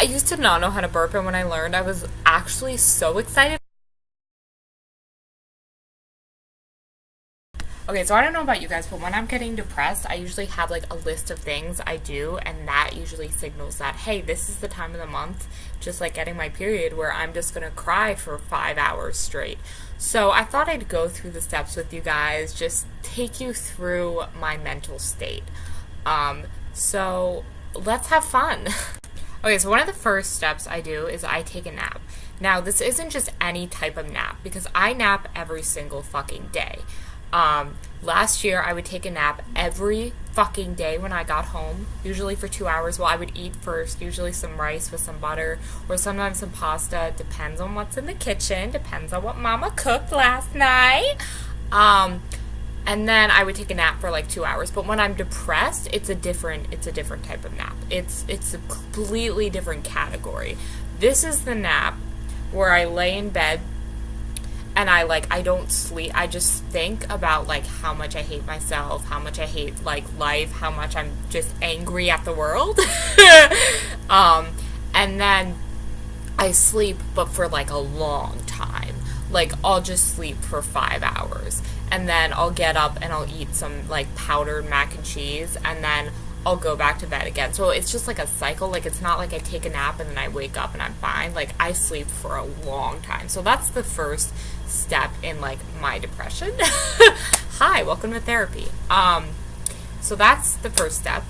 used to not know how to burp, and when I learned, I was actually so excited. Okay, so I don't know about you guys, but when I'm getting depressed, I usually have like a list of things I do, and that usually signals that, hey, this is the time of the month, just like getting my period, where I'm just gonna cry for 5 hours straight. So I thought I'd go through the steps with you guys, just take you through my mental state. So let's have fun. Okay, so one of the first steps I do is I take a nap. Now, this isn't just any type of nap, because I nap every single fucking day. Last year I would take a nap every fucking day when I got home, usually for 2 hours. Well, I would eat first, usually some rice with some butter, or sometimes some pasta. Depends on what's in the kitchen, depends on what mama cooked last night. And then I would take a nap for like 2 hours. But when I'm depressed, it's a different type of nap. It's a completely different category. This is the nap where I lay in bed and I don't sleep. I just think about like how much I hate myself, how much I hate like life, how much I'm just angry at the world. And then I sleep, but for like a long time. Like I'll just sleep for 5 hours, and then I'll get up and I'll eat some like powdered mac and cheese, and then I'll go back to bed again. So it's just like a cycle. Like it's not like I take a nap and then I wake up and I'm fine. Like I sleep for a long time. So that's the first step in like my depression. Hi, welcome to therapy. So that's the first step.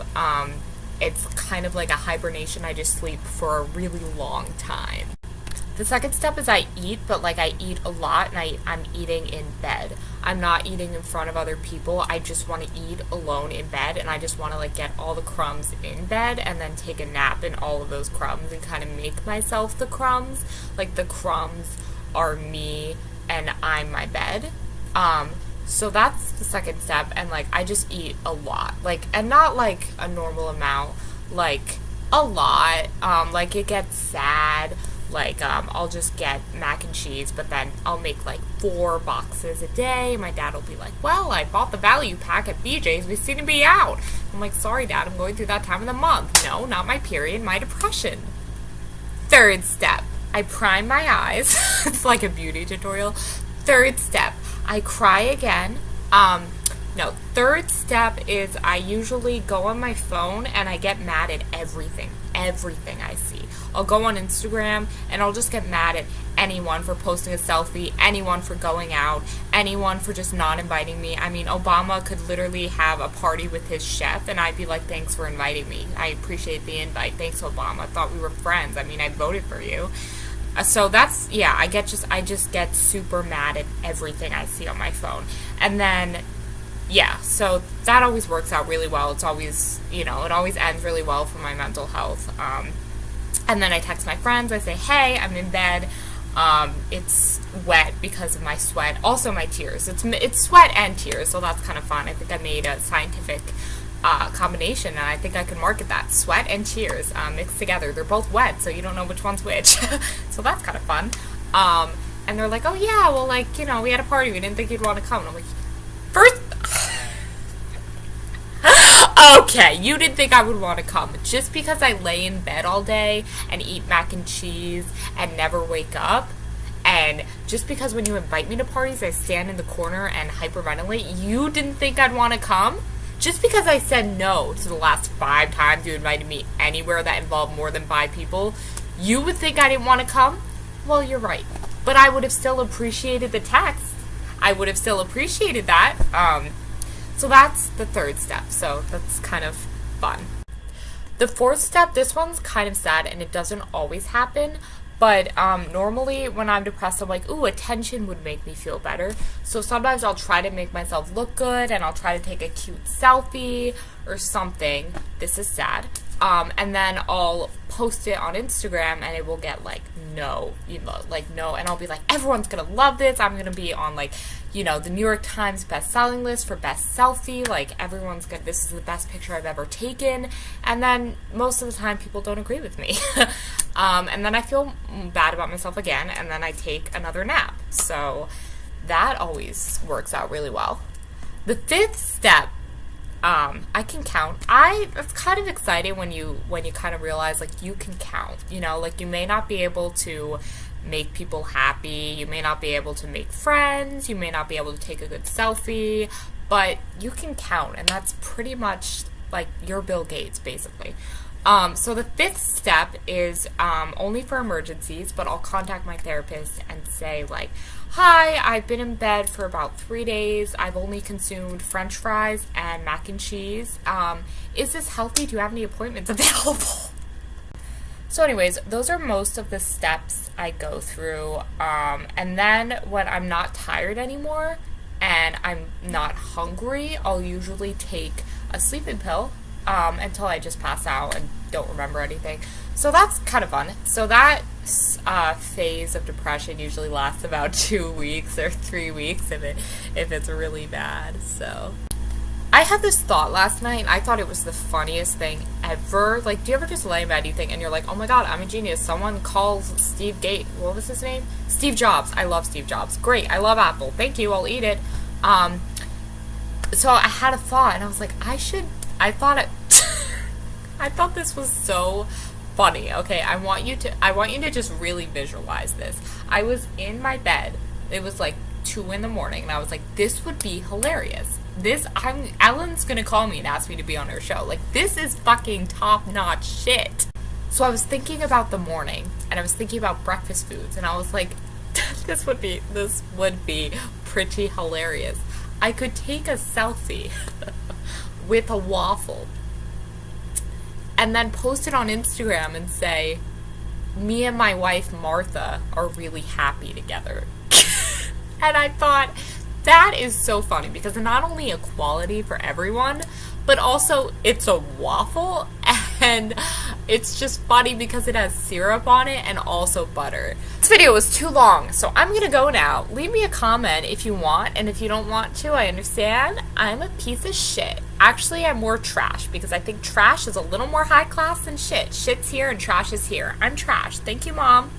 It's kind of like a hibernation. I just sleep for a really long time. The second step is I eat, but like I eat a lot, and I'm eating in bed. I'm not eating in front of other people. I just want to eat alone in bed, and I just want to like get all the crumbs in bed and then take a nap in all of those crumbs and kind of make myself the crumbs. Like the crumbs are me and I'm my bed. So that's the second step, and like I just eat a lot. Like, and not like a normal amount, like a lot. Like it gets sad. Like, I'll just get mac and cheese, but then I'll make like 4 boxes a day. My dad will be like, well, I bought the value pack at BJ's. We seem to be out. I'm like, sorry, Dad, I'm going through that time of the month. No, not my period, my depression. Third step, I prime my eyes. It's like a beauty tutorial. Third step, I cry again. Third step is I usually go on my phone and I get mad at everything I see. I'll go on Instagram and I'll just get mad at anyone for posting a selfie, anyone for going out, anyone for just not inviting me. I mean, Obama could literally have a party with his chef and I'd be like, thanks for inviting me. I appreciate the invite. Thanks, Obama. I thought we were friends. I mean, I voted for you. So that's, yeah, I just get super mad at everything I see on my phone. And then, yeah, so that always works out really well. It's always, it always ends really well for my mental health. And then I text my friends. I say, hey, I'm in bed. It's wet because of my sweat. Also my tears. It's sweat and tears, so that's kind of fun. I think I made a scientific combination, and I think I can market that. Sweat and tears mixed together. They're both wet, so you don't know which one's which. So that's kind of fun. And they're like, oh yeah, well, like, we had a party. We didn't think you'd want to come. And I'm like, first... Okay, you didn't think I would want to come. Just because I lay in bed all day and eat mac and cheese and never wake up, and just because when you invite me to parties I stand in the corner and hyperventilate, you didn't think I'd want to come? Just because I said no to the last 5 times you invited me anywhere that involved more than 5 people, you would think I didn't want to come? Well, you're right. But I would have still appreciated the text. I would have still appreciated that. So that's the third step. So that's kind of fun. The fourth step, this one's kind of sad and it doesn't always happen. But normally when I'm depressed, I'm like, ooh, attention would make me feel better. So sometimes I'll try to make myself look good and I'll try to take a cute selfie or something. This is sad. And then I'll post it on Instagram and it will get like no, and I'll be like, everyone's gonna love this. I'm gonna be on like, the New York Times best-selling list for best selfie. Like everyone's gonna, this is the best picture I've ever taken. And then most of the time people don't agree with me. And then I feel bad about myself again, and then I take another nap. So that always works out really well. The fifth step, I can count. It's kind of exciting when you kind of realize like you can count. You know, like you may not be able to make people happy, you may not be able to make friends, you may not be able to take a good selfie, but you can count, and that's pretty much like you're Bill Gates basically. So the fifth step is only for emergencies, but I'll contact my therapist and say like, hi, I've been in bed for about 3 days. I've only consumed French fries and mac and cheese. Is this healthy? Do you have any appointments available? So anyways, those are most of the steps I go through. And then when I'm not tired anymore and I'm not hungry, I'll usually take a sleeping pill until I just pass out and don't remember anything. So that's kind of fun. So that phase of depression usually lasts about 2 weeks or 3 weeks if it's really bad. So I had this thought last night, and I thought it was the funniest thing ever. Like, do you ever just lay in bed, you think, and you're like, oh my god, I'm a genius. Someone calls Steve Gates. What was his name? Steve Jobs. I love Steve Jobs. Great. I love Apple. Thank you. I'll eat it. So I had a thought, and I was like, I thought this was so funny. Okay, I want you to just really visualize this. I was in my bed. It was like 2 a.m, and I was like, this would be hilarious. Ellen's gonna call me and ask me to be on her show. Like, this is fucking top-notch shit. So I was thinking about the morning, and I was thinking about breakfast foods, and I was like, this would be pretty hilarious. I could take a selfie with a waffle and then post it on Instagram and say, me and my wife Martha are really happy together. And I thought, that is so funny, because not only equality for everyone, but also it's a waffle, and it's just funny because it has syrup on it and also butter. This video was too long, so I'm gonna go now. Leave me a comment if you want, and if you don't want to, I understand. I'm a piece of shit. Actually, I'm more trash, because I think trash is a little more high class than shit. Shit's here and trash is here. I'm trash. Thank you, Mom.